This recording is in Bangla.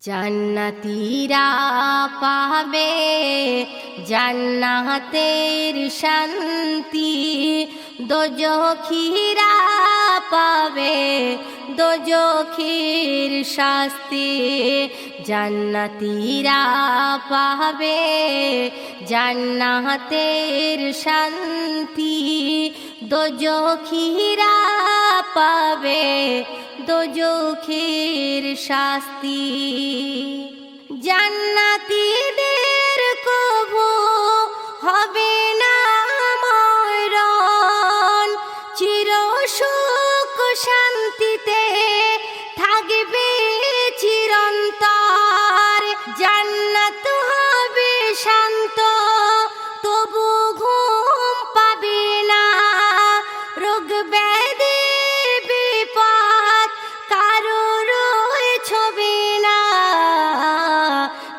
জান্নাতীরা পাবে জান্নাতের শান্তি, দোজখীরা পাবে দোজখের শাস্তি। জান্নাতীরা পাবে জান্নাতের শান্তি, দোজখীরা পাবে দোজখের শাস্তি। জান্নাতীদের